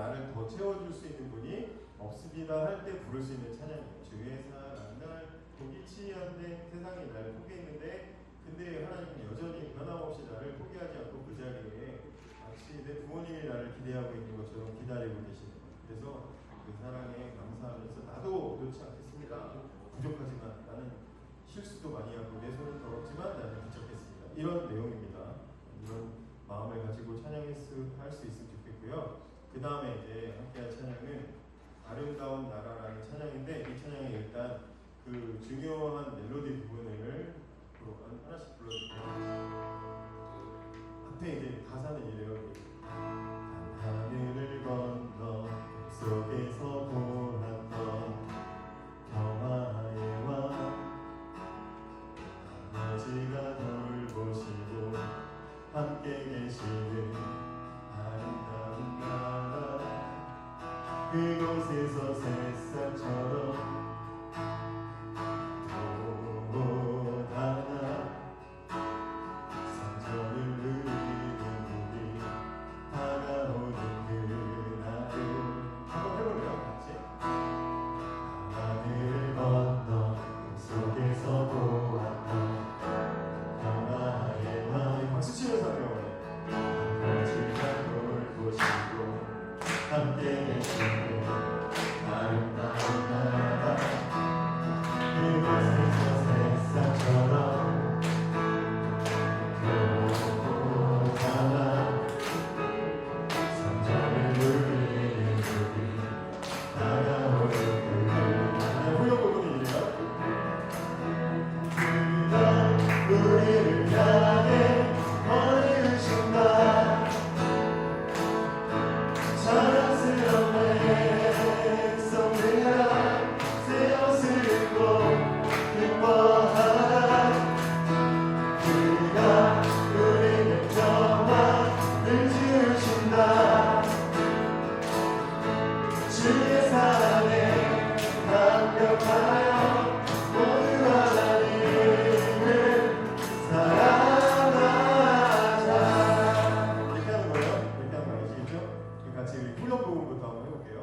나를 더 채워줄 수 있는 분이 없습니다 할 때 부를 수 있는 찬양이에요. 주의 사랑 날 포기치 않네 세상이 나를 포기했는데 근데 하나님은 여전히 변함없이 나를 포기하지 않고 그 자리에 마치 내 부모님이 나를 기대하고 있는 것처럼 기다리고 계시는 거예요. 그래서 그 사랑에 감사하면서 나도 그렇지 않겠습니다. 부족하지만 나는 실수도 많이 하고 내 손은 더럽지만 나는 부족했습니다. 이런 내용입니다. 이런 마음을 가지고 찬양할 수 있으면 좋겠고요. 그 다음에 이제 함께할 찬양은 아름다운 나라라는 찬양인데 이 찬양이 일단 그 중요한 멜로디 부분을 하나씩 불러줄게요. 앞에 이제 가사는 이래요. 하늘을 건너 속에서 보았던 평화의 아버지가 돌보시고 함께 계시는 아름다운 나라 그곳에서 새싹처럼 돋아나 성전을 누리는 우리 다가오는 그날을 한번 해볼래요? 같이 하늘을 건너 속에서 보았던 평화의 왕 박수 치면서 하면 아버지가 돌보시고 함께 계시는 아름다운 나라 그곳에서 새싹처럼 돋아나 성전을 누리는 우리 다가오는 그날 후렴 부분이에요. 그가 우리를 향해 걸으신다 자랑스러운 백성들아 새 옷을 입고 기뻐하라 그가 우리에게 평화를 주신다 주의 사랑에 감격하여 모두가 하나님을 사랑하자 이렇게 하는 거예요. 이렇게 하는 거 아시겠죠? 같이 우리 후렴 부분부터 한번 해볼게요.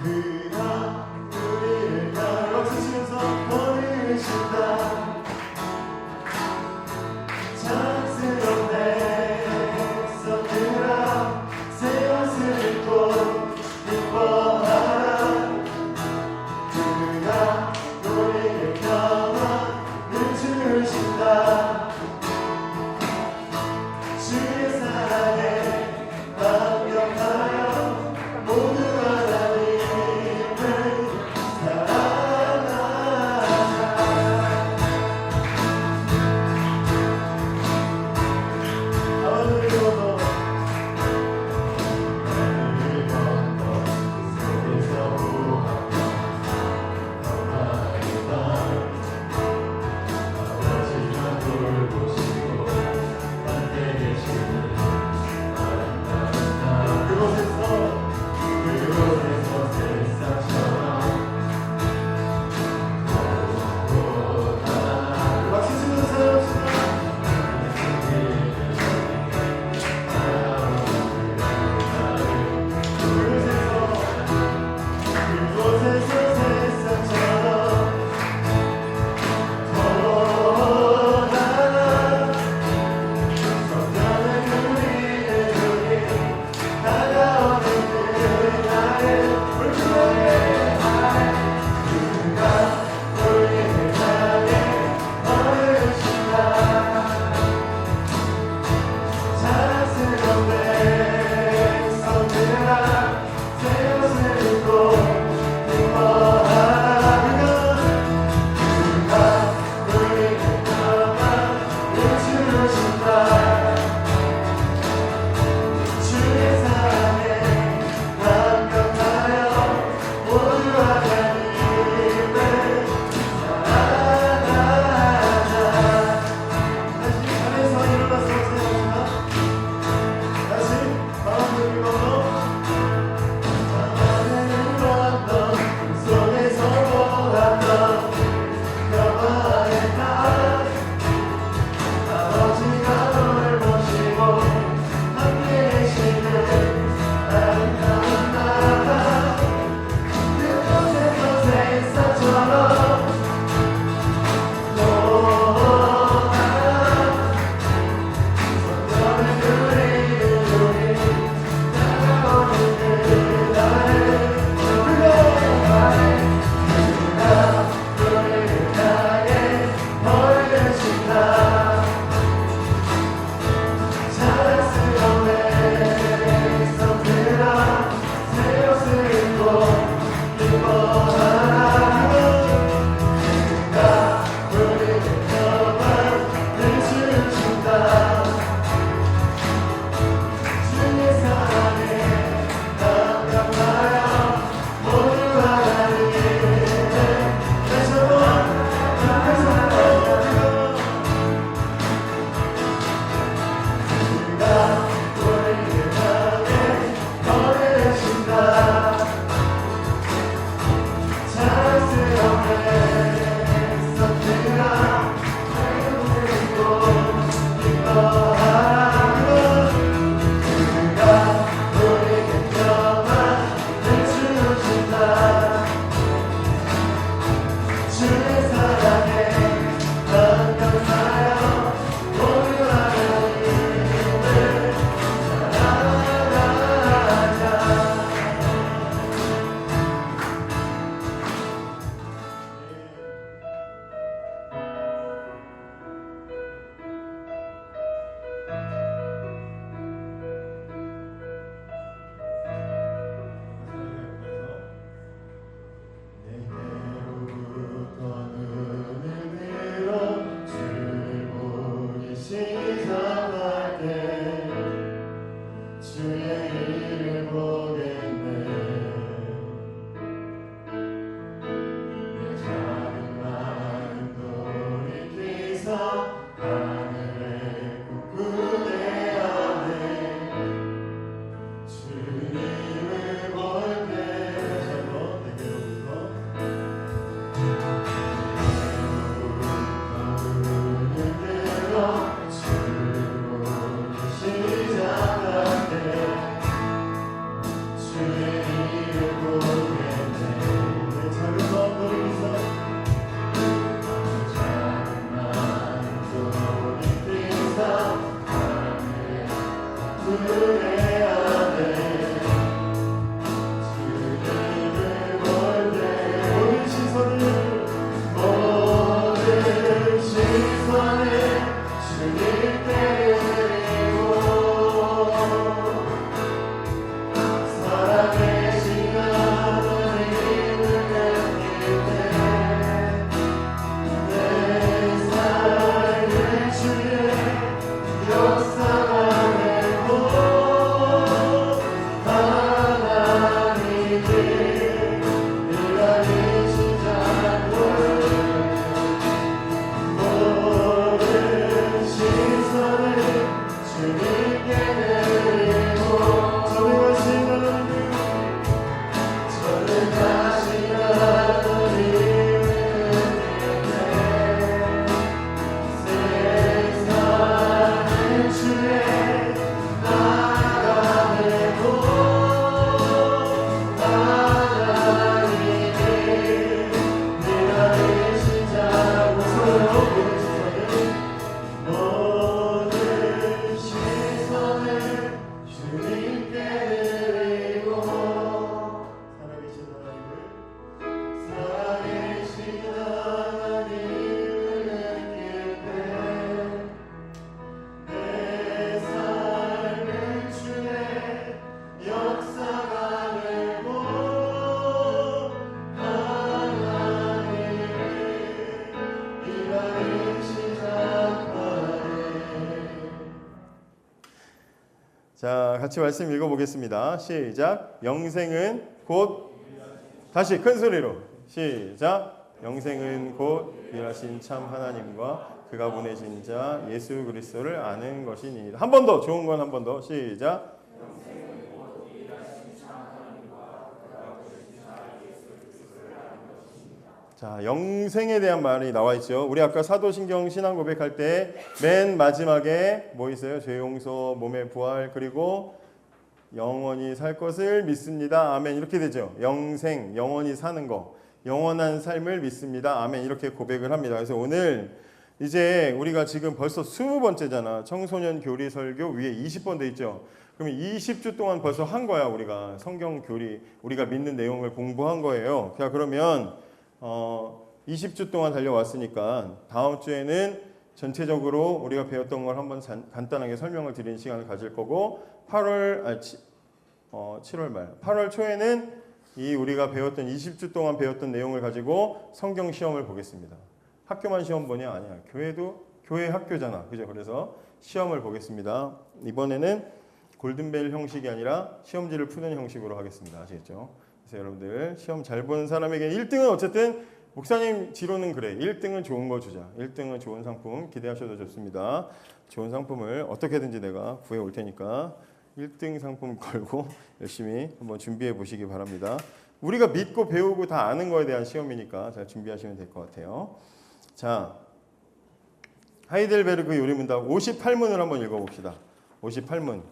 그가 우리를 가로치면서 걸으신다 자랑스러운 백성들아 새 옷을 입고 기뻐하라 그가 우리에게 평안을 주신다 주의 사랑에 감격하여 모두 하나님을 역사가 되고 하나님의 일하기 시작하네. 자, 같이 말씀 읽어보겠습니다. 시작. 영생은 곧, 다시 큰 소리로 시작. 영생은 곧 일하신 참 하나님과 그가 보내신 자 예수 그리스도를 아는 것이니. 한 번 더, 좋은 건 한 번 더. 시작. 자, 영생에 대한 말이 나와 있죠. 우리 아까 사도신경 신앙 고백할 때 맨 마지막에 뭐 있어요? 죄 용서, 몸의 부활, 그리고 영원히 살 것을 믿습니다. 아멘. 이렇게 되죠. 영생, 영원히 사는 거, 영원한 삶을 믿습니다. 아멘. 이렇게 고백을 합니다. 그래서 오늘 이제 우리가 지금 벌써 20번째잖아. 청소년 교리 설교 위에 20번 돼 있죠. 그러면 20주 동안 벌써 한 거야. 우리가 성경 교리, 우리가 믿는 내용을 공부한 거예요. 자, 그러면 20주 동안 달려왔으니까 다음 주에는 전체적으로 우리가 배웠던 걸 한번 간단하게 설명을 드리는 시간을 가질 거고 7월 말, 8월 초에는 이 우리가 배웠던 20주 동안 배웠던 내용을 가지고 성경 시험을 보겠습니다. 학교만 시험 보냐? 아니야. 교회도 교회 학교잖아. 그죠? 그래서 시험을 보겠습니다. 이번에는 골든벨 형식이 아니라 시험지를 푸는 형식으로 하겠습니다. 아시겠죠? 그래서 여러분들 시험 잘 보는 사람에게 1등은 어쨌든 목사님 지로는 그래. 1등은 좋은 거 주자. 1등은 좋은 상품 기대하셔도 좋습니다. 좋은 상품을 어떻게든지 내가 구해 올 테니까 1등 상품 걸고 열심히 한번 준비해 보시기 바랍니다. 우리가 믿고 배우고 다 아는 거에 대한 시험이니까 잘 준비하시면 될 것 같아요. 자, 하이델베르그 요리문답 58문을 한번 읽어봅시다. 58문.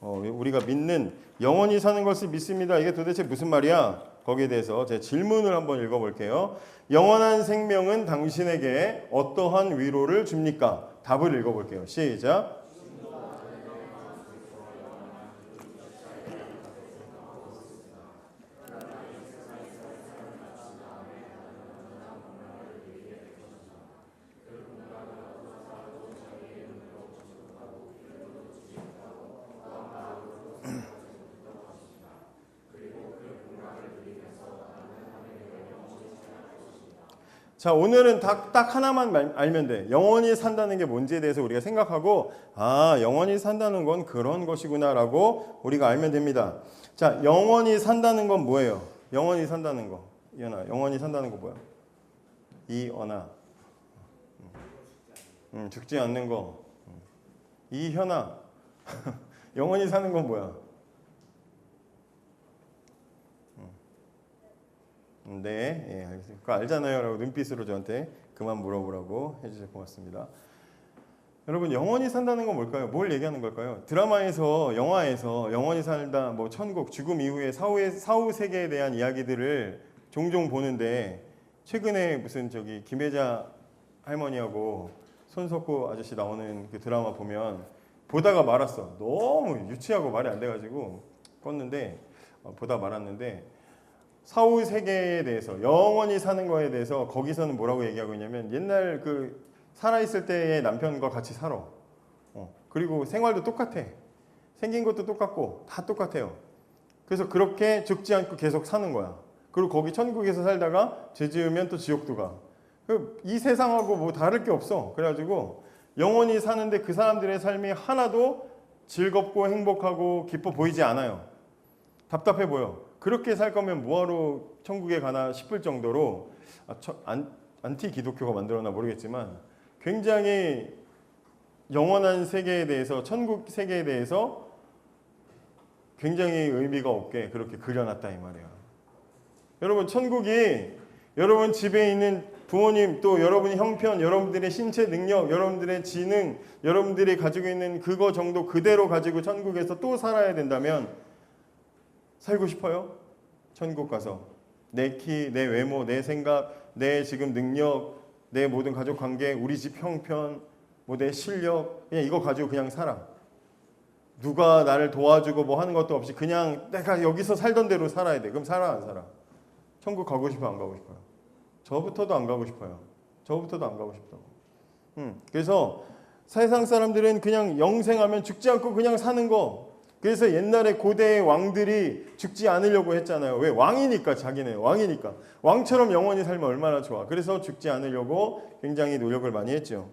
우리가 믿는 영원히 사는 것을 믿습니다. 이게 도대체 무슨 말이야? 거기에 대해서 제 질문을 한번 읽어볼게요. 영원한 생명은 당신에게 어떠한 위로를 줍니까? 답을 읽어볼게요. 시작. 자, 오늘은 딱 하나만 알면 돼. 영원히 산다는 게 뭔지에 대해서 우리가 생각하고, 아, 영원히 산다는 건 그런 것이구나 라고 우리가 알면 됩니다. 자, 영원히 산다는 건 뭐예요? 영원히 산다는 거. 이현아, 영원히 산다는 거 뭐야? 이언아. 죽지 않는 거. 이현아. 영원히 사는 건 뭐야? 네, 예, 알겠습니다. 그거 알잖아요 라고 눈빛으로 저한테 그만 물어보라고 해주셔서 고맙습니다. 여러분, 영원히 산다는 건 뭘까요? 뭘 얘기하는 걸까요? 드라마에서, 영화에서 영원히 살다, 뭐 천국, 죽음 이후에 사후 세계에 대한 이야기들을 종종 보는데, 최근에 무슨 저기 김혜자 할머니하고 손석구 아저씨 나오는 그 드라마 보면 보다가 말았어. 너무 유치하고 말이 안 돼가지고 껐는데, 보다 말았는데, 사후 세계에 대해서, 영원히 사는 거에 대해서 거기서는 뭐라고 얘기하고 있냐면, 옛날 그 살아있을 때의 남편과 같이 살아. 그리고 생활도 똑같아. 생긴 것도 똑같고 다 똑같아요. 그래서 그렇게 죽지 않고 계속 사는 거야. 그리고 거기 천국에서 살다가 죄 지으면 또 지옥도 가. 이 세상하고 뭐 다를 게 없어. 그래가지고 영원히 사는데 그 사람들의 삶이 하나도 즐겁고 행복하고 기뻐 보이지 않아요. 답답해 보여. 그렇게 살 거면 뭐하러 천국에 가나 싶을 정도로, 안티 기독교가 만들었나 모르겠지만 굉장히 영원한 세계에 대해서, 천국 세계에 대해서 굉장히 의미가 없게 그렇게 그려놨다 이 말이야. 여러분, 천국이 여러분 집에 있는 부모님, 또 여러분의 형편, 여러분들의 신체 능력, 여러분들의 지능, 여러분들이 가지고 있는 그거 정도 그대로 가지고 천국에서 또 살아야 된다면 살고 싶어요? 천국 가서 내 키, 내 외모, 내 생각, 내 지금 능력, 내 모든 가족 관계, 우리 집 형편, 뭐 내 실력, 그냥 이거 가지고 그냥 살아. 누가 나를 도와주고 뭐 하는 것도 없이 그냥 내가 여기서 살던 대로 살아야 돼. 그럼 살아 안 살아? 천국 가고 싶어 안 가고 싶어요? 저부터도 안 가고 싶어요. 저부터도 안 가고 싶다고. 그래서 세상 사람들은 그냥 영생하면 죽지 않고 그냥 사는 거, 그래서 옛날에 고대의 왕들이 죽지 않으려고 했잖아요. 왜? 왕이니까, 자기네 왕이니까. 왕처럼 영원히 살면 얼마나 좋아. 그래서 죽지 않으려고 굉장히 노력을 많이 했죠.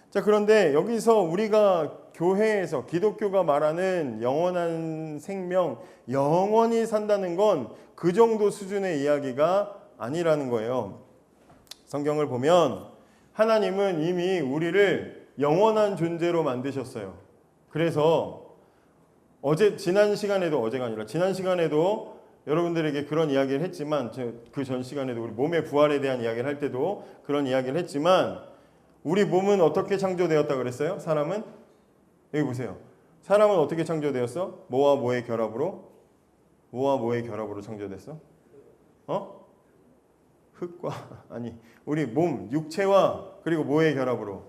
자, 그런데 여기서 우리가 교회에서 기독교가 말하는 영원한 생명, 영원히 산다는 건 그 정도 수준의 이야기가 아니라는 거예요. 성경을 보면 하나님은 이미 우리를 영원한 존재로 만드셨어요. 그래서 지난 시간에도 여러분들에게 그런 이야기를 했지만, 그 전 시간에도 우리 몸의 부활에 대한 이야기를 할 때도 그런 이야기를 했지만, 우리 몸은 어떻게 창조되었다 그랬어요? 사람은? 여기 보세요. 사람은 어떻게 창조되었어? 뭐와 뭐의 결합으로? 뭐와 뭐의 결합으로 창조됐어? 흙과 우리 몸, 육체와 그리고 뭐의 결합으로?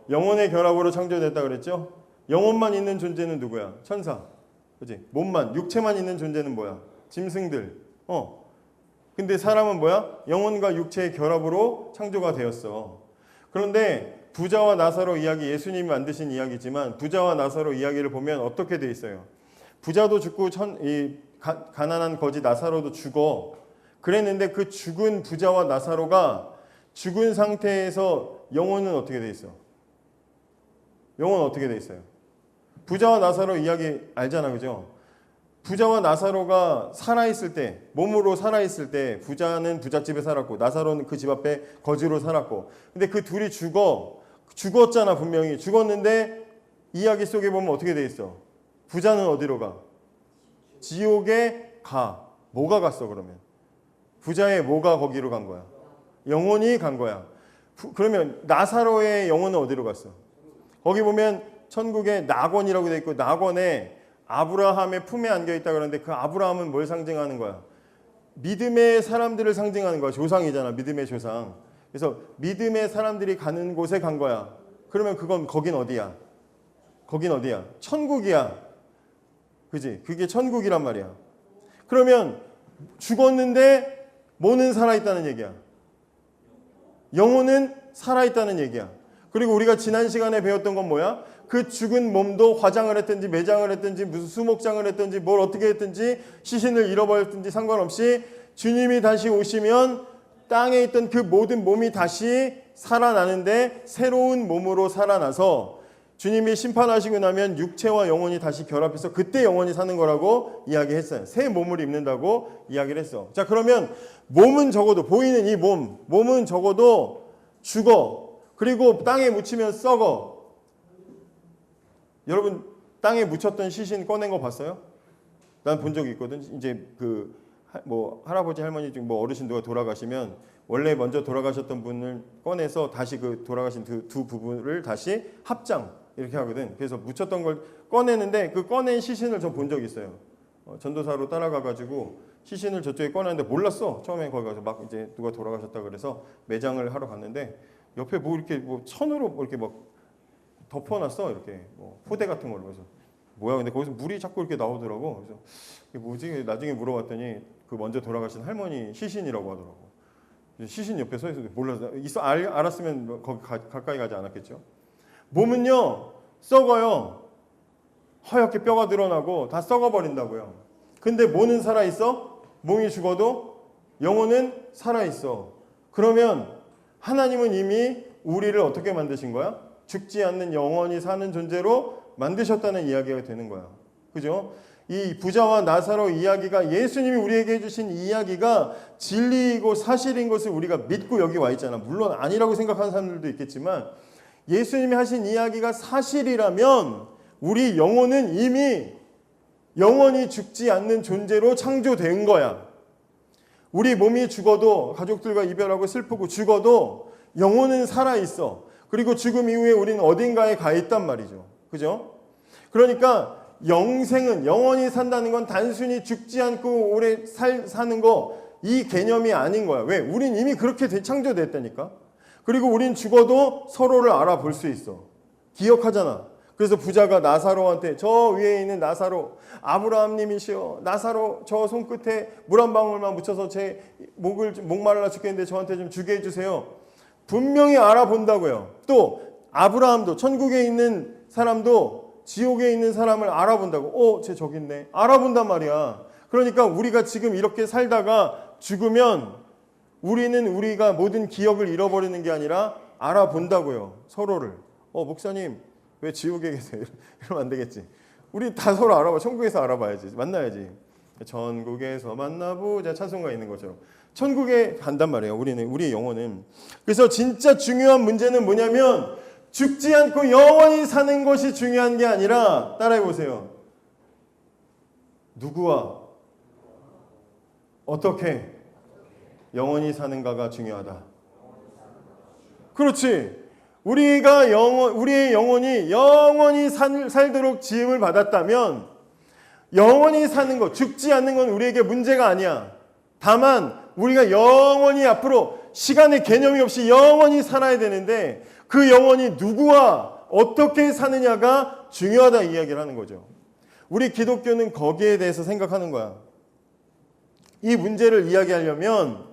영혼의 결합으로 창조됐다 그랬죠? 영혼만 있는 존재는 누구야? 천사. 그렇지? 몸만, 육체만 있는 존재는 뭐야? 짐승들. 근데 사람은 뭐야? 영혼과 육체의 결합으로 창조가 되었어. 그런데 부자와 나사로 이야기, 예수님이 만드신 이야기지만 부자와 나사로 이야기를 보면 어떻게 돼 있어요? 부자도 죽고 가난한 거지 나사로도 죽어. 그랬는데 그 죽은 부자와 나사로가 죽은 상태에서 영혼은 어떻게 돼 있어? 영혼은 어떻게 돼 있어요? 부자와 나사로 이야기 알잖아, 그죠? 부자와 나사로가 살아있을 때, 몸으로 살아있을 때, 부자는 부잣집에 살았고 나사로는 그 집 앞에 거지로 살았고, 근데 그 둘이 죽었잖아. 분명히 죽었는데 이야기 속에 보면 어떻게 돼 있어? 부자는 어디로 가? 지옥에 가. 뭐가 갔어 그러면? 부자의 뭐가 거기로 간 거야? 영혼이 간 거야. 그러면 나사로의 영혼은 어디로 갔어? 거기 보면 천국에 낙원이라고 돼 있고, 낙원에 아브라함의 품에 안겨 있다 그러는데, 그 아브라함은 뭘 상징하는 거야? 믿음의 사람들을 상징하는 거야. 조상이잖아. 믿음의 조상. 그래서 믿음의 사람들이 가는 곳에 간 거야. 그러면 거긴 어디야? 거긴 어디야? 천국이야. 그지? 그게 천국이란 말이야. 그러면 죽었는데 뭐는 살아있다는 얘기야? 영혼은 살아있다는 얘기야. 그리고 우리가 지난 시간에 배웠던 건 뭐야? 그 죽은 몸도 화장을 했든지 매장을 했든지 무슨 수목장을 했든지 뭘 어떻게 했든지 시신을 잃어버렸든지 상관없이 주님이 다시 오시면 땅에 있던 그 모든 몸이 다시 살아나는데, 새로운 몸으로 살아나서 주님이 심판하시고 나면 육체와 영혼이 다시 결합해서 그때 영혼이 사는 거라고 이야기했어요. 새 몸을 입는다고 이야기를 했어. 자, 그러면 몸은 적어도, 보이는 이 몸은 적어도 죽어. 그리고 땅에 묻히면 썩어. 여러분 땅에 묻혔던 시신 꺼낸 거 봤어요? 난 본 적이 있거든. 이제 할아버지 할머니 중 어르신 누가 돌아가시면 원래 먼저 돌아가셨던 분을 꺼내서 다시 그 돌아가신 두 부분을 다시 합장 이렇게 하거든. 그래서 묻혔던 걸 꺼내는데, 그 꺼낸 시신을 저 본 적이 있어요. 전도사로 따라가가지고 시신을 저쪽에 꺼내는데 몰랐어. 처음에 거기 가서 막 이제 누가 돌아가셨다 그래서 매장을 하러 갔는데, 옆에 이렇게 천으로 이렇게 막 덮어놨어. 이렇게 포대 같은 걸로. 그래서 뭐야? 근데 거기서 물이 자꾸 이렇게 나오더라고. 그래서 이게 뭐지? 나중에 물어봤더니 그 먼저 돌아가신 할머니 시신이라고 하더라고. 시신 옆에 서 있어도 몰라서 알았으면 거기 가까이 가지 않았겠죠. 몸은요 썩어요. 하얗게 뼈가 드러나고 다 썩어버린다고요. 근데 뭐는 살아있어? 몸이 죽어도 영혼은 살아있어. 그러면 하나님은 이미 우리를 어떻게 만드신 거야? 죽지 않는 영원히 사는 존재로 만드셨다는 이야기가 되는 거야. 그죠? 이 부자와 나사로 이야기가, 예수님이 우리에게 해주신 이야기가 진리이고 사실인 것을 우리가 믿고 여기 와 있잖아. 물론 아니라고 생각하는 사람들도 있겠지만, 예수님이 하신 이야기가 사실이라면 우리 영혼은 이미 영원히 죽지 않는 존재로 창조된 거야. 우리 몸이 죽어도, 가족들과 이별하고 슬프고 죽어도 영혼은 살아있어. 그리고 죽음 이후에 우리는 어딘가에 가 있단 말이죠. 그죠? 그러니까 영생은, 영원히 산다는 건 단순히 죽지 않고 오래 사는 거, 이 개념이 아닌 거야. 왜? 우린 이미 그렇게 창조됐다니까. 그리고 우린 죽어도 서로를 알아볼 수 있어. 기억하잖아. 그래서 부자가 나사로한테, 저 위에 있는 나사로, 아브라함님이시여, 나사로 저 손끝에 물 한 방울만 묻혀서 제 목말라 죽겠는데 저한테 좀 주게 해주세요. 분명히 알아본다고요. 또 아브라함도, 천국에 있는 사람도 지옥에 있는 사람을 알아본다고. 쟤 저기 있네. 알아본단 말이야. 그러니까 우리가 지금 이렇게 살다가 죽으면 우리는 우리가 모든 기억을 잃어버리는 게 아니라 알아본다고요. 서로를. 목사님 왜 지옥에 계세요? 이러면 안 되겠지. 우리 다 서로 알아봐. 천국에서 알아봐야지. 만나야지. 천국에서 만나보자 찬송가 있는 것처럼. 천국에 간단 말이에요. 우리의 영혼은. 그래서 진짜 중요한 문제는 뭐냐면 죽지 않고 영원히 사는 것이 중요한 게 아니라 따라해 보세요. 누구와 어떻게 영원히 사는가가 중요하다. 그렇지. 우리의 영혼이 영원히 살도록 지음을 받았다면 영원히 사는 것, 죽지 않는 건 우리에게 문제가 아니야. 다만 우리가 영원히 앞으로 시간의 개념이 없이 영원히 살아야 되는데 그 영혼이 누구와 어떻게 사느냐가 중요하다 이야기를 하는 거죠. 우리 기독교는 거기에 대해서 생각하는 거야. 이 문제를 이야기하려면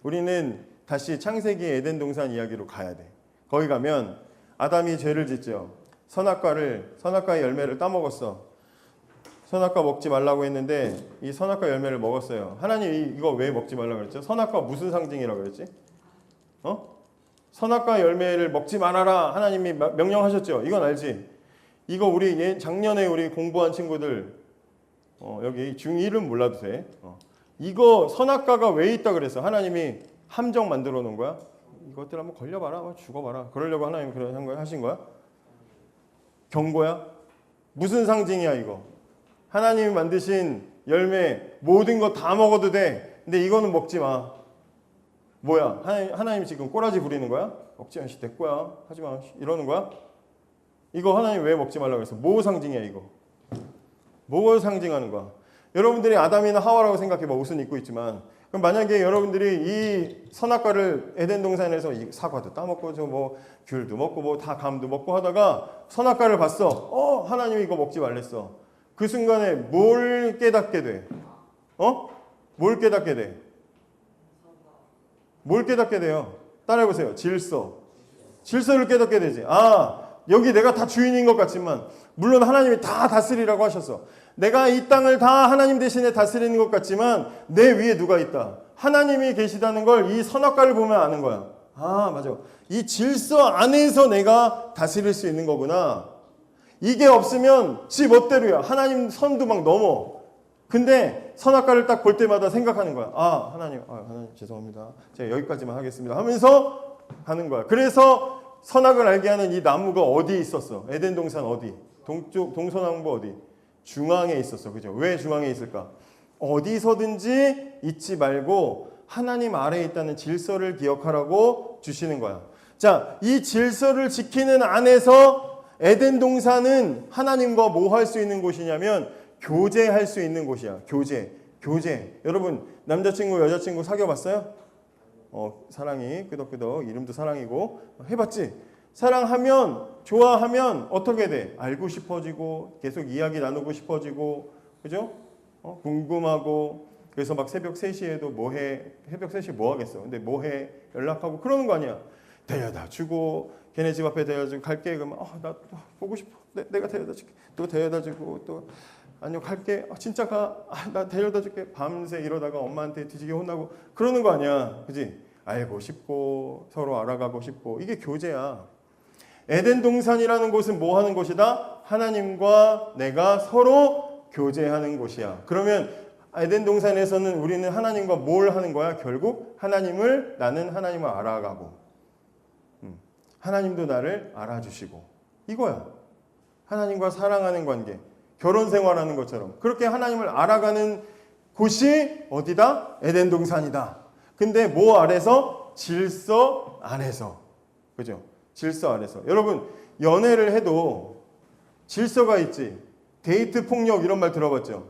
우리는 다시 창세기 에덴 동산 이야기로 가야 돼. 거기 가면 아담이 죄를 짓죠. 선악과의 열매를 따먹었어. 선악과 먹지 말라고 했는데 이 선악과 열매를 먹었어요. 하나님이 이거 왜 먹지 말라고 그랬죠? 선악과 무슨 상징이라고 그랬지? 선악과 열매를 먹지 말아라 하나님이 명령하셨죠. 이건 알지? 이거 우리 작년에 우리 공부한 친구들 여기 중1은 몰라도 돼. 이거 선악과가 왜 있다 그랬어? 하나님이 함정 만들어 놓은 거야? 이것들 한번 걸려봐라, 죽어봐라. 그러려고 하나님이 그런 거 하신 거야? 경고야? 무슨 상징이야 이거? 하나님이 만드신 열매 모든 거 다 먹어도 돼. 근데 이거는 먹지 마. 뭐야? 하나님 지금 꼬라지 부리는 거야? 먹지 마. 내 거야. 하지 마. 이러는 거야? 이거 하나님 왜 먹지 말라고 했어? 뭐 상징이야 이거? 뭘 상징하는 거야? 여러분들이 아담이나 하와라고 생각해 봐. 옷은 입고 있지만. 그럼 만약에 여러분들이 이 선악과를 에덴 동산에서 사과도 따먹고 뭐 귤도 먹고 뭐 다 감도 먹고 하다가 선악과를 봤어. 하나님이 이거 먹지 말랬어. 그 순간에 뭘 깨닫게 돼? 뭘 깨닫게 돼? 뭘 깨닫게 돼요? 따라해보세요. 질서를 깨닫게 되지. 여기 내가 다 주인인 것 같지만 물론 하나님이 다 다스리라고 하셨어. 내가 이 땅을 다 하나님 대신에 다스리는 것 같지만 내 위에 누가 있다. 하나님이 계시다는 걸 이 선악과를 보면 아는 거야. 맞아. 이 질서 안에서 내가 다스릴 수 있는 거구나. 이게 없으면 지 멋대로야. 하나님 선도 막 넘어. 근데 선악과를 딱 볼 때마다 생각하는 거야. 하나님 죄송합니다. 제가 여기까지만 하겠습니다. 하면서 가는 거야. 그래서 선악을 알게 하는 이 나무가 어디에 있었어? 에덴 동산 어디? 동서남북 어디? 중앙에 있었어. 그죠? 왜 중앙에 있을까? 어디서든지 잊지 말고 하나님 아래에 있다는 질서를 기억하라고 주시는 거야. 자, 이 질서를 지키는 안에서 에덴 동산은 하나님과 뭐 할 수 있는 곳이냐면 교제할 수 있는 곳이야. 교제. 여러분 남자친구 여자친구 사귀어봤어요? 사랑이 끄덕끄덕 이름도 사랑이고 해봤지? 사랑하면 좋아하면 어떻게 돼? 알고 싶어지고 계속 이야기 나누고 싶어지고 그죠? 궁금하고 그래서 막 새벽 3시에도 뭐해? 새벽 3시에 뭐 하겠어? 근데 뭐해? 연락하고 그러는 거 아니야? 데려다 주고 걔네 집 앞에 데려다 주고 갈게 그러면 나 보고 싶어. 내가 데려다 줄게. 또 데려다 주고 또 아니요 갈게. 진짜 가. 나 데려다 줄게. 밤새 이러다가 엄마한테 뒤지게 혼나고 그러는 거 아니야. 그지? 알고 싶고 서로 알아가고 싶고 이게 교제야. 에덴 동산이라는 곳은 뭐 하는 곳이다? 하나님과 내가 서로 교제하는 곳이야. 그러면 에덴 동산에서는 우리는 하나님과 뭘 하는 거야? 결국 나는 하나님을 알아가고 하나님도 나를 알아주시고 이거야. 하나님과 사랑하는 관계, 결혼 생활하는 것처럼 그렇게 하나님을 알아가는 곳이 어디다? 에덴 동산이다. 근데 뭐 아래서? 질서 안에서. 그죠? 질서 안에서. 여러분 연애를 해도 질서가 있지. 데이트 폭력 이런 말 들어봤죠?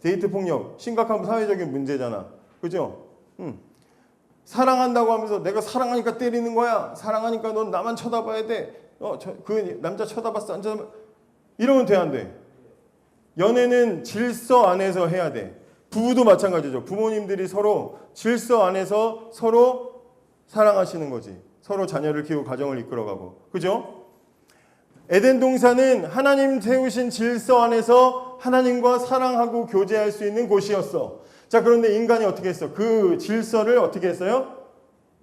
데이트 폭력 심각한 사회적인 문제잖아. 그죠? 사랑한다고 하면서 내가 사랑하니까 때리는 거야. 사랑하니까 넌 나만 쳐다봐야 돼. 그 남자 쳐다봤어 안 쳐다봐. 이러면 돼 안 돼? 연애는 질서 안에서 해야 돼. 부부도 마찬가지죠. 부모님들이 서로 질서 안에서 서로 사랑하시는 거지. 서로 자녀를 키우고 가정을 이끌어가고. 그죠? 에덴 동산은 하나님 세우신 질서 안에서 하나님과 사랑하고 교제할 수 있는 곳이었어. 자, 그런데 인간이 어떻게 했어? 그 질서를 어떻게 했어요?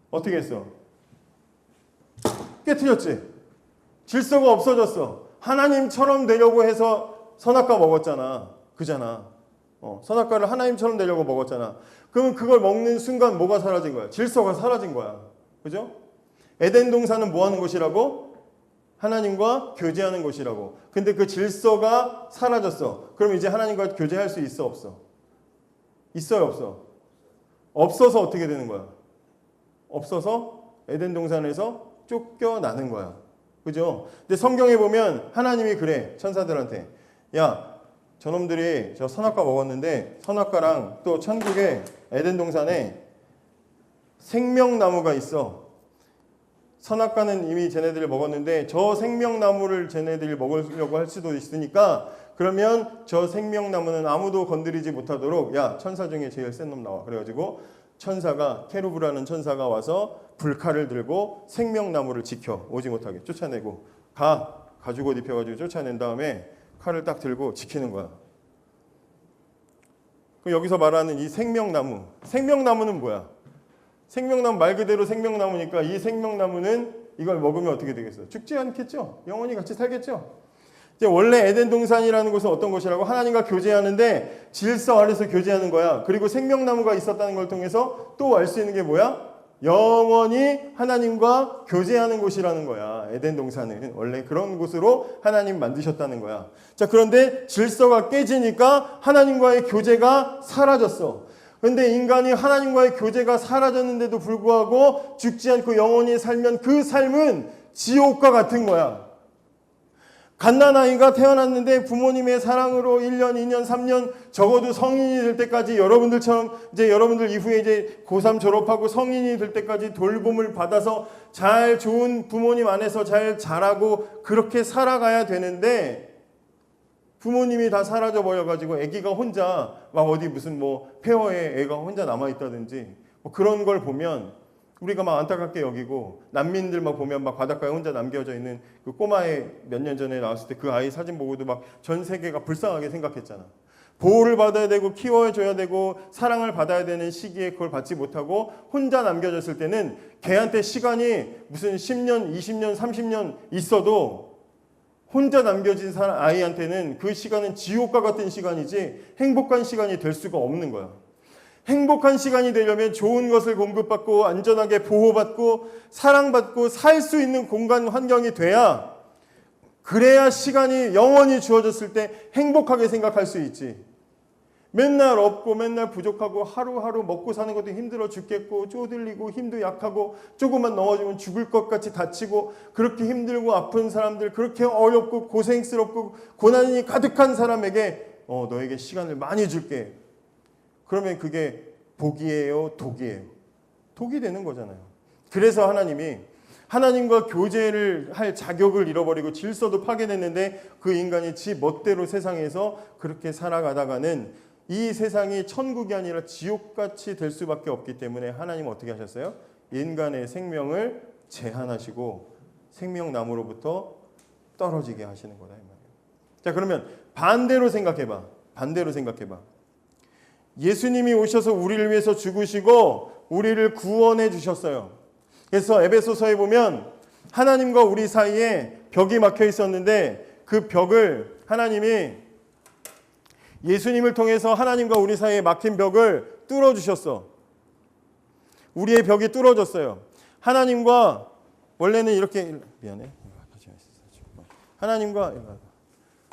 어떻게 했어? 깨트렸지. 질서가 없어졌어. 하나님처럼 되려고 해서 선악과 먹었잖아. 그잖아. 선악과를 하나님처럼 되려고 먹었잖아. 그러면 그걸 먹는 순간 뭐가 사라진 거야? 질서가 사라진 거야. 그죠? 에덴 동산은 뭐 하는 곳이라고? 하나님과 교제하는 곳이라고. 근데 그 질서가 사라졌어. 그럼 이제 하나님과 교제할 수 있어, 없어? 있어요, 없어? 없어서 어떻게 되는 거야? 없어서 에덴 동산에서 쫓겨나는 거야. 그죠? 근데 성경에 보면 하나님이 그래, 천사들한테. 야, 저놈들이 저 선악과 먹었는데 선악과랑 또 천국에 에덴 동산에 생명나무가 있어. 선악과는 이미 쟤네들이 먹었는데 저 생명나무를 쟤네들이 먹으려고 할 수도 있으니까 그러면 저 생명나무는 아무도 건드리지 못하도록 야, 천사 중에 제일 센 놈 나와. 그래가지고 천사가 케루브라는 천사가 와서 불칼을 들고 생명나무를 지켜 오지 못하게 쫓아내고 가죽 옷 입혀가지고 쫓아낸 다음에 칼을 딱 들고 지키는 거야. 여기서 말하는 이 생명나무는 뭐야? 생명나무 말 그대로 생명나무니까 이 생명나무는 이걸 먹으면 어떻게 되겠어? 죽지 않겠죠? 영원히 같이 살겠죠? 이제 원래 에덴 동산이라는 곳은 어떤 곳이라고? 하나님과 교제하는데 질서 아래서 교제하는 거야. 그리고 생명나무가 있었다는 걸 통해서 또 알 수 있는 게 뭐야? 영원히 하나님과 교제하는 곳이라는 거야. 에덴 동산은 원래 그런 곳으로 하나님 만드셨다는 거야. 자, 그런데 질서가 깨지니까 하나님과의 교제가 사라졌어. 그런데 인간이 하나님과의 교제가 사라졌는데도 불구하고 죽지 않고 영원히 살면 그 삶은 지옥과 같은 거야. 갓난아이가 태어났는데 부모님의 사랑으로 1년, 2년, 3년 적어도 성인이 될 때까지 여러분들처럼 이제 여러분들 이후에 이제 고3 졸업하고 성인이 될 때까지 돌봄을 받아서 잘 좋은 부모님 안에서 잘 자라고 그렇게 살아가야 되는데 부모님이 다 사라져 버려가지고 아기가 혼자 막 어디 무슨 뭐 폐허에 애가 혼자 남아있다든지 뭐 그런 걸 보면 우리가 막 안타깝게 여기고 난민들 막 보면 막 바닷가에 혼자 남겨져 있는 그 꼬마애 몇 년 전에 나왔을 때 그 아이 사진 보고도 막 전 세계가 불쌍하게 생각했잖아. 보호를 받아야 되고 키워줘야 되고 사랑을 받아야 되는 시기에 그걸 받지 못하고 혼자 남겨졌을 때는 걔한테 시간이 무슨 10년, 20년, 30년 있어도 혼자 남겨진 아이한테는 그 시간은 지옥과 같은 시간이지 행복한 시간이 될 수가 없는 거야. 행복한 시간이 되려면 좋은 것을 공급받고 안전하게 보호받고 사랑받고 살 수 있는 공간 환경이 돼야 그래야 시간이 영원히 주어졌을 때 행복하게 생각할 수 있지. 맨날 없고 맨날 부족하고 하루하루 먹고 사는 것도 힘들어 죽겠고 쪼들리고 힘도 약하고 조금만 넘어지면 죽을 것 같이 다치고 그렇게 힘들고 아픈 사람들 그렇게 어렵고 고생스럽고 고난이 가득한 사람에게 너에게 시간을 많이 줄게. 그러면 그게 복이에요? 독이에요? 독이 되는 거잖아요. 그래서 하나님이 하나님과 교제를 할 자격을 잃어버리고 질서도 파괴됐는데 그 인간이 지 멋대로 세상에서 그렇게 살아가다가는 이 세상이 천국이 아니라 지옥같이 될 수밖에 없기 때문에 하나님은 어떻게 하셨어요? 인간의 생명을 제한하시고 생명나무로부터 떨어지게 하시는 거다 이 말이에요. 자, 그러면 반대로 생각해봐. 예수님이 오셔서 우리를 위해서 죽으시고 우리를 구원해 주셨어요. 그래서 에베소서에 보면 하나님과 우리 사이에 벽이 막혀 있었는데 그 벽을 하나님이 예수님을 통해서 하나님과 우리 사이에 막힌 벽을 뚫어주셨어. 우리의 벽이 뚫어졌어요. 하나님과 원래는 이렇게 미안해.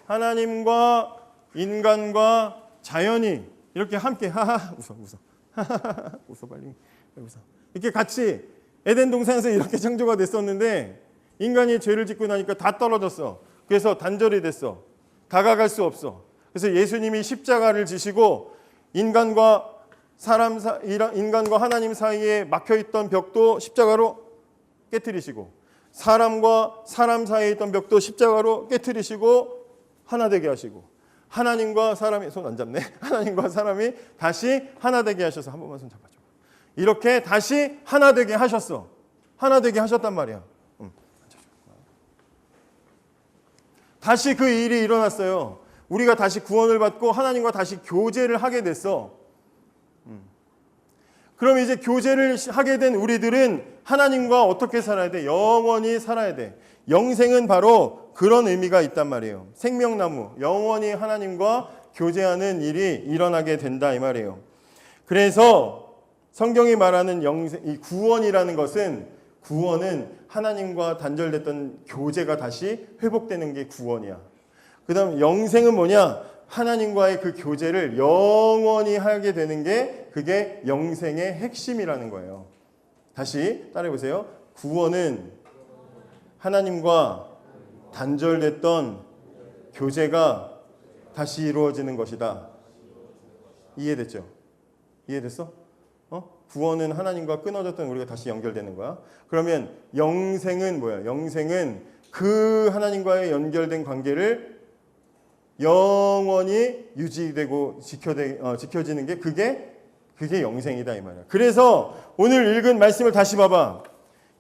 하나님과 인간과 자연이 이렇게 함께 하하 웃어 빨리 웃어 이렇게 같이 에덴 동산에서 이렇게 창조가 됐었는데 인간이 죄를 짓고 나니까 다 떨어졌어. 그래서 단절이 됐어. 다가갈 수 없어. 그래서 예수님이 십자가를 지시고 인간과 하나님 사이에 막혀있던 벽도 십자가로 깨트리시고 사람과 사람 사이에 있던 벽도 십자가로 깨트리시고 하나 되게 하시고 하나님과 사람이 손 안 잡네. 하나님과 사람이 다시 하나 되게 하셔서 한 번만 손 잡아줘. 이렇게 다시 하나 되게 하셨어. 하나 되게 하셨단 말이야. 다시 그 일이 일어났어요. 우리가 다시 구원을 받고 하나님과 다시 교제를 하게 됐어. 그럼 이제 교제를 하게 된 우리들은 하나님과 어떻게 살아야 돼? 영원히 살아야 돼. 영생은 바로 그런 의미가 있단 말이에요. 생명나무, 영원히 하나님과 교제하는 일이 일어나게 된다 이 말이에요. 그래서 성경이 말하는 영생, 이 구원이라는 것은, 구원은 하나님과 단절됐던 교제가 다시 회복되는 게 구원이야. 그 다음 영생은 뭐냐? 하나님과의 그 교제를 영원히 하게 되는 게, 그게 영생의 핵심이라는 거예요. 다시 따라해보세요. 구원은 하나님과 단절됐던 교제가 다시 이루어지는 것이다. 이해됐죠? 이해됐어? 구원은 하나님과 끊어졌던 우리가 다시 연결되는 거야. 그러면 영생은 뭐야? 영생은 그 하나님과의 연결된 관계를 영원히 유지되고 지켜지는 게, 그게 영생이다 이 말이야. 그래서 오늘 읽은 말씀을 다시 봐봐.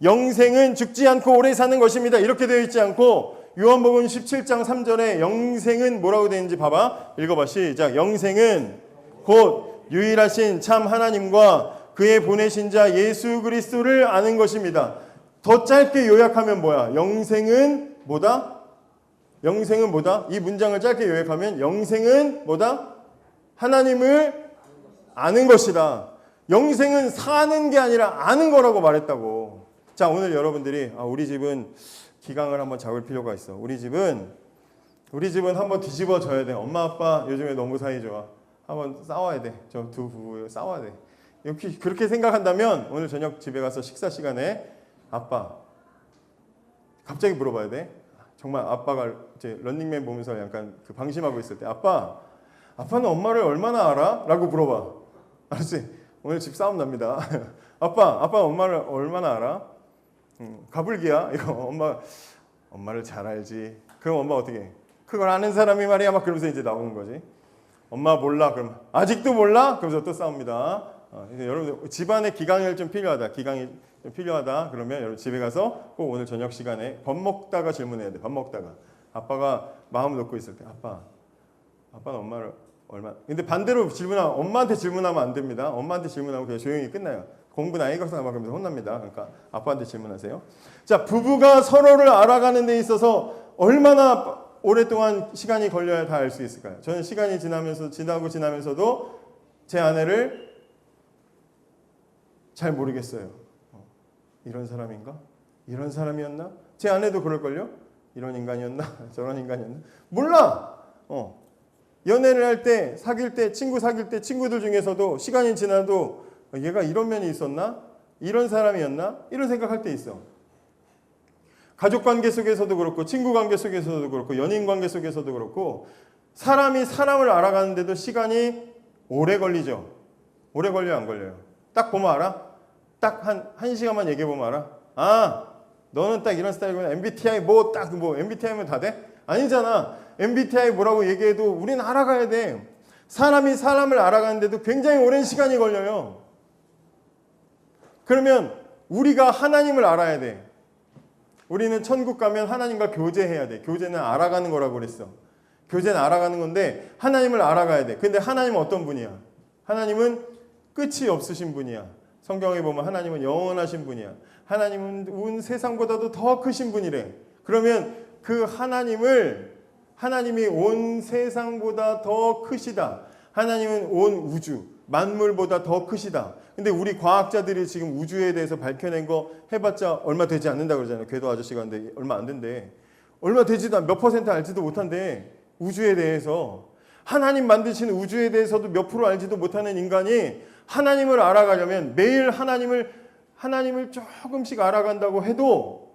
영생은 죽지 않고 오래 사는 것입니다. 이렇게 되어 있지 않고, 요한복음 17장 3절에 영생은 뭐라고 되어 있는지 봐봐. 읽어봐. 시작. 영생은 곧 유일하신 참 하나님과 그의 보내신 자 예수 그리스도를 아는 것입니다. 더 짧게 요약하면 뭐야? 영생은 뭐다? 영생은 뭐다? 이 문장을 짧게 요약하면 영생은 뭐다? 하나님을 아는 것이다. 영생은 사는 게 아니라 아는 거라고 말했다고. 자, 오늘 여러분들이 우리 집은 기강을 한번 잡을 필요가 있어. 우리 집은 한번 뒤집어져야 돼. 엄마 아빠 요즘에 너무 사이 좋아. 한번 싸워야 돼. 저 두 부부 싸워야 돼. 이렇게 그렇게 생각한다면 오늘 저녁 집에 가서 식사 시간에 아빠 갑자기 물어봐야 돼. 정말 아빠가 이제 런닝맨 보면서 약간 그 방심하고 있을 때, 아빠는 엄마를 얼마나 알아? 라고 물어봐. 알았지? 오늘 집 싸움 납니다. 아빠 엄마를 얼마나 알아? 가불기야. 이거 엄마를 잘 알지. 그럼 엄마 어떻게 해? 그걸 아는 사람이 말이야. 막 그러면서 이제 나오는 거지. 엄마 몰라. 그럼 아직도 몰라? 그러면서 또 싸웁니다. 여러분들 집안에 기강이 좀 필요하다. 그러면 여러분 집에 가서 꼭 오늘 저녁 시간에 밥 먹다가 질문해야 돼. 밥 먹다가 아빠가 마음 놓고 있을 때, 아빠는 엄마를 얼마? 근데 반대로 엄마한테 질문하면 안 됩니다. 엄마한테 질문하면 그냥 조용히 끝나요. 공부나 애각사나 막 그러면서 혼납니다. 그러니까 아빠한테 질문하세요. 자, 부부가 서로를 알아가는 데 있어서 얼마나 오랫동안 시간이 걸려야 다 알 수 있을까요? 저는 시간이 지나면서도 제 아내를 잘 모르겠어요. 이런 사람인가? 이런 사람이었나? 제 아내도 그럴걸요? 이런 인간이었나? 저런 인간이었나? 몰라! 연애를 할 때, 사귈 때, 친구들 중에서도 시간이 지나도 얘가 이런 면이 있었나? 이런 사람이었나? 이런 생각할 때 있어. 가족 관계 속에서도 그렇고, 친구 관계 속에서도 그렇고, 연인 관계 속에서도 그렇고, 사람이 사람을 알아가는데도 시간이 오래 걸리죠. 오래 걸려요, 안 걸려요? 딱 보면 알아? 딱 한 시간만 얘기해 보면 알아? 너는 딱 이런 스타일이구나. MBTI MBTI면 다 돼? 아니잖아. MBTI 뭐라고 얘기해도 우리는 알아가야 돼. 사람이 사람을 알아가는데도 굉장히 오랜 시간이 걸려요. 그러면 우리가 하나님을 알아야 돼. 우리는 천국 가면 하나님과 교제해야 돼. 교제는 알아가는 거라고 그랬어. 교제는 알아가는 건데 하나님을 알아가야 돼. 근데 하나님은 어떤 분이야? 하나님은 끝이 없으신 분이야. 성경에 보면 하나님은 영원하신 분이야. 하나님은 온 세상보다도 더 크신 분이래. 그러면 그 하나님이 온 세상보다 더 크시다. 하나님은 온 우주, 만물보다 더 크시다. 근데 우리 과학자들이 지금 우주에 대해서 밝혀낸 거 해봤자 얼마 되지 않는다 그러잖아요. 궤도 아저씨가 근데 얼마 안 된대. 얼마 되지도 몇 % 알지도 못한대. 우주에 대해서. 하나님 만드신 우주에 대해서도 몇 프로 알지도 못하는 인간이 하나님을 알아가려면 매일 하나님을 조금씩 알아간다고 해도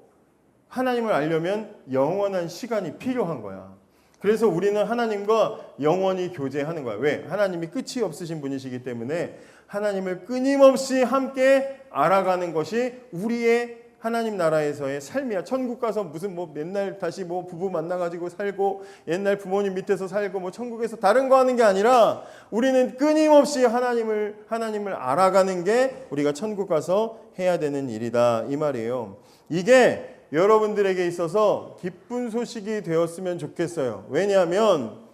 하나님을 알려면 영원한 시간이 필요한 거야. 그래서 우리는 하나님과 영원히 교제하는 거야. 왜? 하나님이 끝이 없으신 분이시기 때문에 하나님을 끊임없이 함께 알아가는 것이 우리의 하나님 나라에서의 삶이야. 천국 가서 무슨 맨날 다시 부부 만나가지고 살고 옛날 부모님 밑에서 살고 천국에서 다른 거 하는 게 아니라 우리는 끊임없이 하나님을 알아가는 게 우리가 천국 가서 해야 되는 일이다 이 말이에요. 이게 여러분들에게 있어서 기쁜 소식이 되었으면 좋겠어요. 왜냐하면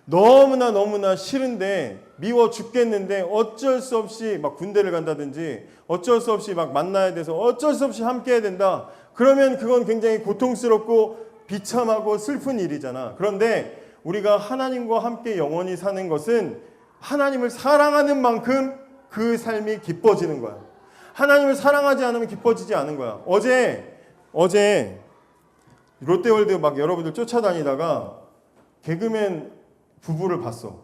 너무나 싫은데 미워 죽겠는데 어쩔 수 없이 막 군대를 간다든지 어쩔 수 없이 막 만나야 돼서 어쩔 수 없이 함께 해야 된다. 그러면 그건 굉장히 고통스럽고 비참하고 슬픈 일이잖아. 그런데 우리가 하나님과 함께 영원히 사는 것은 하나님을 사랑하는 만큼 그 삶이 기뻐지는 거야. 하나님을 사랑하지 않으면 기뻐지지 않은 거야. 어제 롯데월드 막 여러분들 쫓아다니다가 개그맨 부부를 봤어.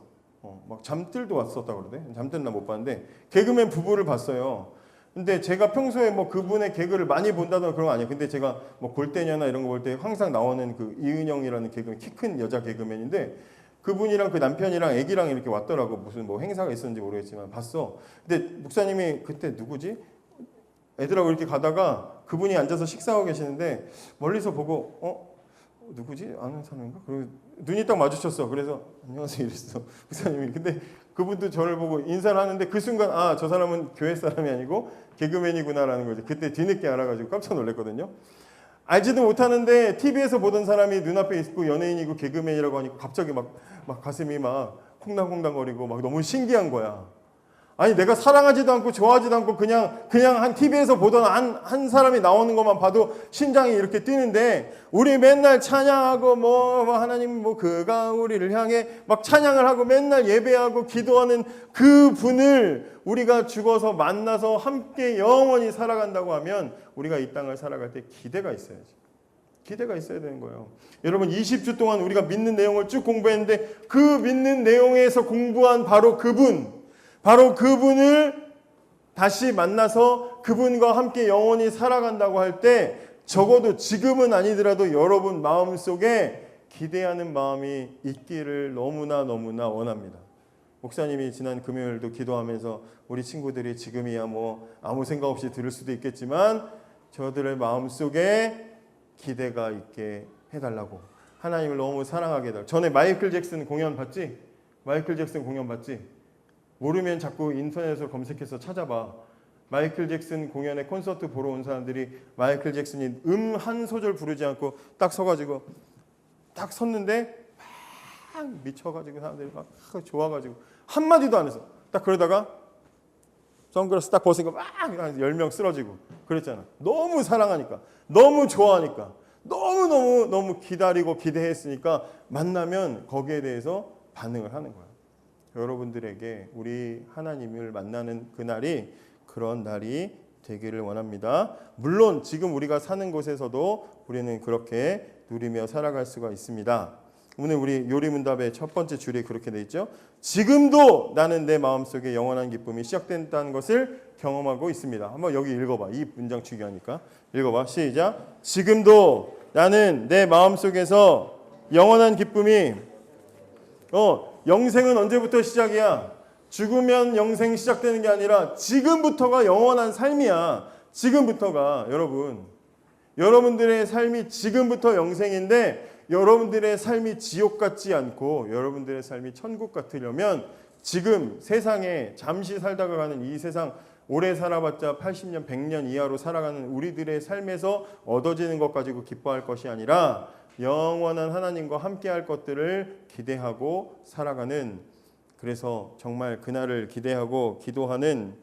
막 잠들도 왔었다 그러대. 잠들은 나 못 봤는데 개그맨 부부를 봤어요. 근데 제가 평소에 뭐 그분의 개그를 많이 본다던 그런 거 아니에요. 근데 제가 뭐 골대녀나 이런 거 볼 때 항상 나오는 그 이은영이라는 개그맨, 키 큰 여자 개그맨인데 그분이랑 그 남편이랑 애기랑 이렇게 왔더라고. 무슨 뭐 행사가 있었는지 모르겠지만 봤어. 근데 목사님이 그때 누구지? 애들하고 이렇게 가다가 그분이 앉아서 식사하고 계시는데 멀리서 보고 누구지? 아는 사람인가? 그리고 눈이 딱 마주쳤어. 그래서 안녕하세요 이랬어. 목사님이. 근데 그분도 저를 보고 인사를 하는데 그 순간 저 사람은 교회 사람이 아니고 개그맨이구나라는 거지. 그때 뒤늦게 알아가지고 깜짝 놀랐거든요. 알지도 못하는데 TV에서 보던 사람이 눈앞에 있고 연예인이고 개그맨이라고 하니까 갑자기 막 가슴이 막 콩당콩당거리고 막 너무 신기한 거야. 아니 내가 사랑하지도 않고 좋아하지도 않고 그냥 한 TV에서 보던 한 사람이 나오는 것만 봐도 심장이 이렇게 뛰는데 우리 맨날 찬양하고 뭐 하나님 뭐 그가 우리를 향해 막 찬양을 하고 맨날 예배하고 기도하는 그 분을 우리가 죽어서 만나서 함께 영원히 살아간다고 하면 우리가 이 땅을 살아갈 때 기대가 있어야지. 기대가 있어야 되는 거예요. 여러분 20주 동안 우리가 믿는 내용을 쭉 공부했는데 그 믿는 내용에서 공부한 바로 그분을 다시 만나서 그분과 함께 영원히 살아간다고 할 때 적어도 지금은 아니더라도 여러분 마음속에 기대하는 마음이 있기를 너무나 원합니다. 목사님이 지난 금요일도 기도하면서 우리 친구들이 지금이야 뭐 아무 생각 없이 들을 수도 있겠지만 저들의 마음속에 기대가 있게 해달라고. 하나님을 너무 사랑하게 해달라고. 전에 마이클 잭슨 공연 봤지? 마이클 잭슨 공연 봤지? 모르면 자꾸 인터넷으로 검색해서 찾아봐. 마이클 잭슨 공연에 콘서트 보러 온 사람들이 마이클 잭슨이 한 소절 부르지 않고 딱 서가지고 딱 섰는데 막 미쳐가지고 사람들이 막 좋아가지고 한마디도 안 했어. 딱 그러다가 선글라스 딱 벗으니까 막 10명 쓰러지고 그랬잖아. 너무 사랑하니까, 너무 좋아하니까, 너무 기다리고 기대했으니까 만나면 거기에 대해서 반응을 하는 거야. 여러분들에게 우리 하나님을 만나는 그날이 그런 날이 되기를 원합니다. 물론 지금 우리가 사는 곳에서도 우리는 그렇게 누리며 살아갈 수가 있습니다. 오늘 우리 요리문답의 첫 번째 줄이 그렇게 돼 있죠. 지금도 나는 내 마음속에 영원한 기쁨이 시작된다는 것을 경험하고 있습니다. 한번 여기 읽어봐. 이 문장 중요하니까. 읽어봐. 시작. 지금도 나는 내 마음속에서 영원한 기쁨이 영생은 언제부터 시작이야? 죽으면 영생 시작되는 게 아니라 지금부터가 영원한 삶이야. 지금부터가 여러분들의 삶이 지금부터 영생인데 여러분들의 삶이 지옥 같지 않고 여러분들의 삶이 천국 같으려면 지금 세상에 잠시 살다가 가는 이 세상 오래 살아봤자 80년, 100년 이하로 살아가는 우리들의 삶에서 얻어지는 것 가지고 기뻐할 것이 아니라 영원한 하나님과 함께할 것들을 기대하고 살아가는, 그래서 정말 그날을 기대하고 기도하는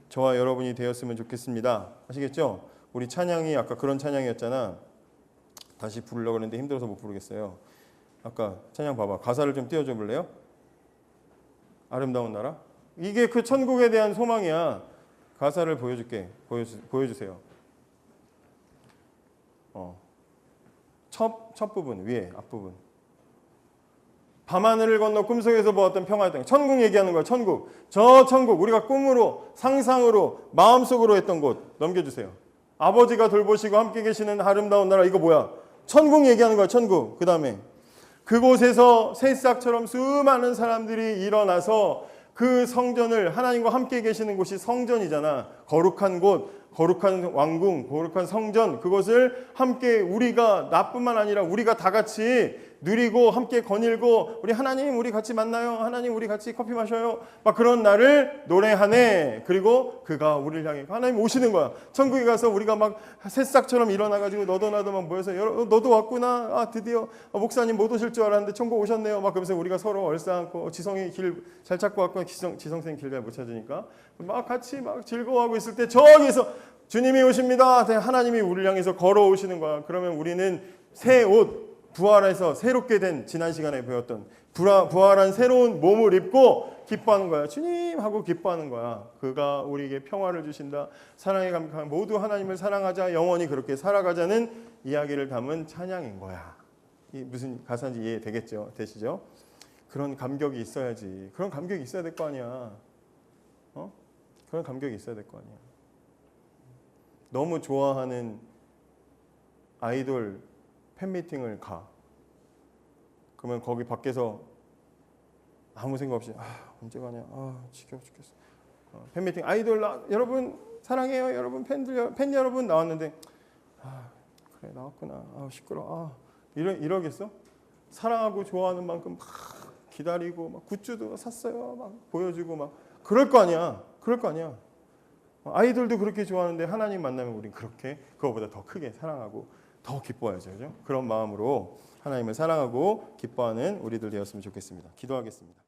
저와 여러분이 되었으면 좋겠습니다. 아시겠죠? 우리 찬양이 아까 그런 찬양이었잖아. 다시 부르려고 했는데 힘들어서 못 부르겠어요. 아까 찬양 봐봐. 가사를 좀 띄워줘 볼래요? 아름다운 나라? 이게 그 천국에 대한 소망이야. 가사를 보여줄게. 보여주세요. 첫 부분 위에 앞부분. 밤하늘을 건너 꿈속에서 보았던 평화의 땅. 천국 얘기하는 거야. 천국. 저 천국 우리가 꿈으로 상상으로 마음속으로 했던 곳 넘겨주세요. 아버지가 돌보시고 함께 계시는 아름다운 나라. 이거 뭐야? 천국 얘기하는 거야. 천국. 그 다음에 그곳에서 새싹처럼 수많은 사람들이 일어나서 그 성전을, 하나님과 함께 계시는 곳이 성전이잖아. 거룩한 곳. 거룩한 왕궁, 거룩한 성전, 그것을 함께 우리가 나뿐만 아니라 우리가 다 같이 누리고 함께 거닐고, 우리 하나님 우리 같이 만나요, 하나님 우리 같이 커피 마셔요, 막 그런 날을 노래하네. 그리고 그가 우리를 향해 하나님 오시는 거야. 천국에 가서 우리가 막 새싹처럼 일어나가지고 너도 나도 막 모여서 너도 왔구나, 아 드디어 목사님 못 오실 줄 알았는데 천국 오셨네요, 막 그러면서 우리가 서로 얼싸안고, 지성이 길 잘 찾고 왔고 지성생 길 잘 못 찾으니까 막 같이 막 즐거워하고 있을 때 저기에서 주님이 오십니다. 하나님이 우리를 향해서 걸어오시는 거야. 그러면 우리는 새 옷, 부활해서 새롭게 된, 지난 시간에 배웠던 부활한 새로운 몸을 입고 기뻐하는 거야. 주님 하고 기뻐하는 거야. 그가 우리에게 평화를 주신다. 사랑에 감격한 모두 하나님을 사랑하자. 영원히 그렇게 살아가자는 이야기를 담은 찬양인 거야. 이 무슨 가사인지 이해되겠죠? 되시죠? 그런 감격이 있어야지. 그런 감격이 있어야 될 거 아니야. 그런 감격이 있어야 될 거 아니야. 너무 좋아하는 아이돌 팬미팅을 가. 그러면 거기 밖에서 아무 생각 없이 언제 가냐, 지겨워 죽겠어. 팬미팅 아이돌 여러분 사랑해요, 여러분 팬 여러분 나왔는데 그래 나왔구나, 시끄러, 이러겠어? 사랑하고 좋아하는 만큼 막 기다리고 막 굿즈도 샀어요, 막 보여주고 막 그럴 거 아니야. 그럴 거 아니야. 아이돌도 그렇게 좋아하는데 하나님 만나면 우린 그렇게 그거보다 더 크게 사랑하고 더 기뻐하죠. 그죠? 그런 마음으로 하나님을 사랑하고 기뻐하는 우리들 되었으면 좋겠습니다. 기도하겠습니다.